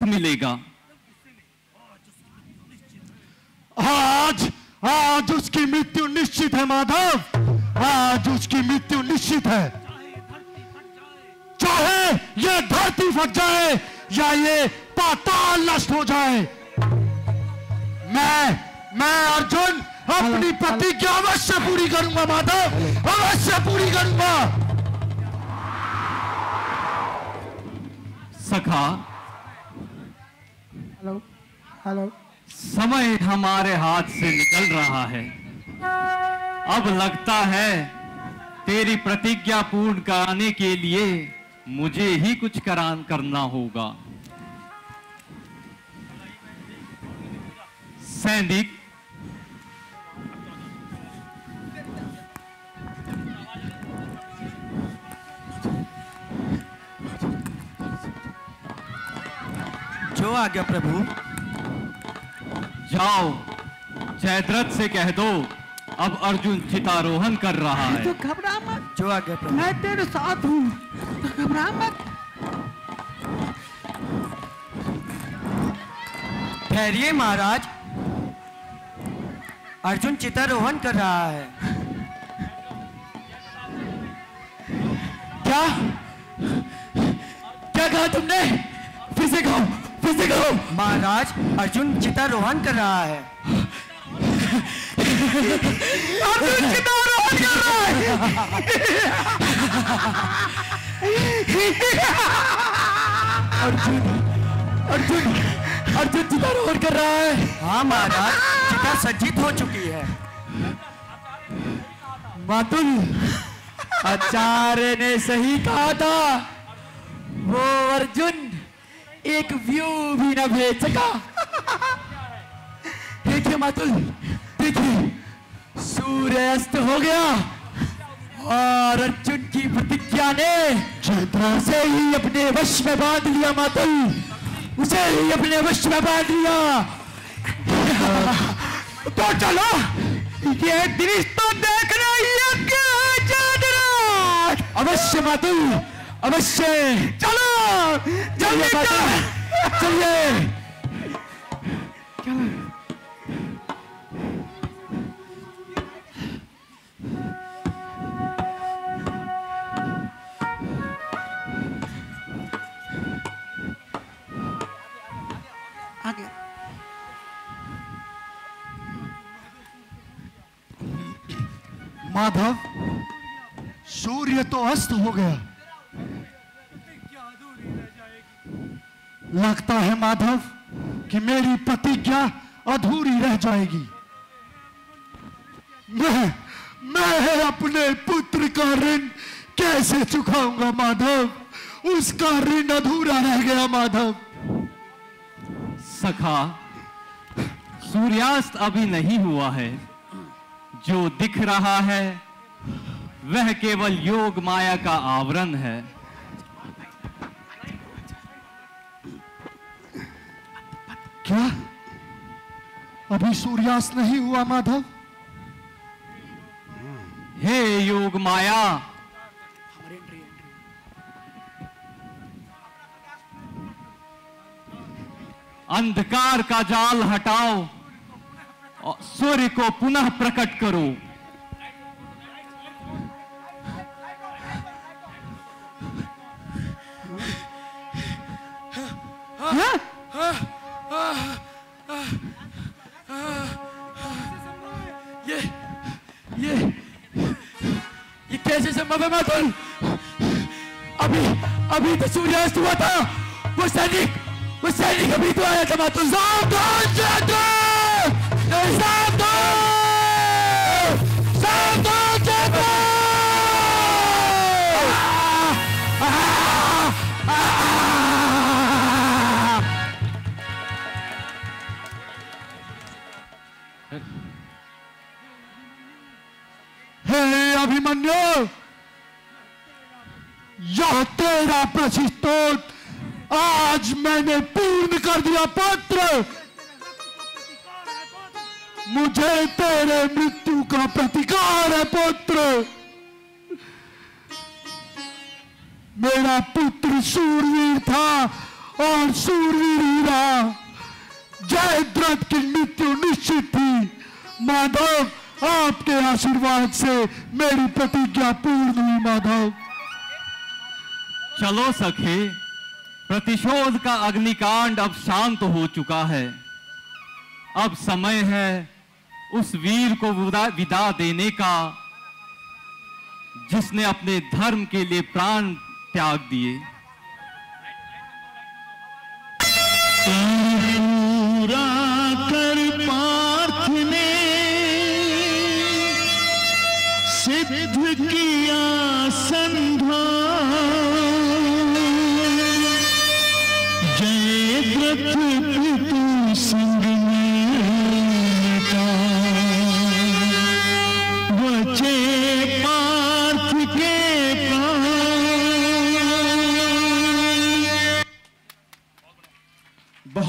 मिलेगा। आज उसकी मृत्यु निश्चित है माधव, आज उसकी मृत्यु निश्चित है। चाहे ये धरती फट जाए या ये पाताल नष्ट हो जाए, मैं अर्जुन अपनी प्रतिज्ञा अवश्य पूरी करूंगा माधव, अवश्य पूरी करूंगा। सखा, हेलो, समय हमारे हाथ से निकल रहा है। अब लगता है तेरी प्रतिज्ञा पूर्ण कराने के लिए मुझे ही कुछ करना होगा। सैनिक, जो आज्ञा प्रभु। जाओ, जयद्रथ से कह दो अब अर्जुन चितारोहण कर रहा है। तो घबरा मत, जो आज्ञा प्रभु। मैं तेरे साथ हूँ, तो घबरा मत। ठहरिए महाराज, अर्जुन चितारोहण कर रहा है। क्या कहा तुमने? फिर से कहो, फिर से कहो। महाराज, अर्जुन चितारोहण कर रहा है। अर्जुन चितारोहण कर रहा है। अर्जुन चितारोहण कर रहा है। हाँ महाराज, चिता सज्जित हो चुकी है। मातुल, आचार्य ने सही कहा था, वो अर्जुन एक व्यू भी न भेज सका। देखिए मातुल, देखिए, सूर्य अस्त हो गया और अर्जुन की प्रतिज्ञा ने उसे ही अपने वश में बांध लिया। मातुल, उसे ही अपने वश में बांध लिया। तो चलो, ये दृश्य तो देखना ही है। अवश्य मातुल, अवश्य। चलो, जल्दी चलिए। माधव, सूर्य तो अस्त हो गया। लगता है माधव कि मेरी प्रतिज्ञा अधूरी रह जाएगी। मैं अपने पुत्र का ऋण कैसे चुकाऊंगा माधव? उसका ऋण अधूरा रह गया माधव। सखा, सूर्यास्त अभी नहीं हुआ है। जो दिख रहा है वह केवल योग माया का आवरण है। क्या अभी सूर्यास्त नहीं हुआ माधव? हे योग माया, अंधकार का जाल हटाओ और सूर्य को पुनः प्रकट करो। ये कैसे संभव है मातुल? अभी तो सूर्यास्त हुआ था। वो सैनिक अभी तो आया था मातुल। सावधान हे अभिमन्यु, यह तेरा प्रतिस्तोत आज मैंने पूर्ण कर दिया पुत्र। मुझे तेरे मृत्यु का प्रतिकार है पुत्र। मेरा पुत्र शूरवीर था और सूरवीर हीरा जयद्रथ की मृत्यु निश्चित थी। माधव, आपके आशीर्वाद से मेरी प्रतिज्ञा पूर्ण हुई। माधव, चलो सखे, प्रतिशोध का अग्निकांड अब शांत हो चुका है। अब समय है उस वीर को विदा देने का जिसने अपने धर्म के लिए प्राण त्याग दिए। पूरा कर पार्थ ने सिद्ध किया संधान, जयद्रथ पितु संग में का बचे पार्थ के प्राण। बहुत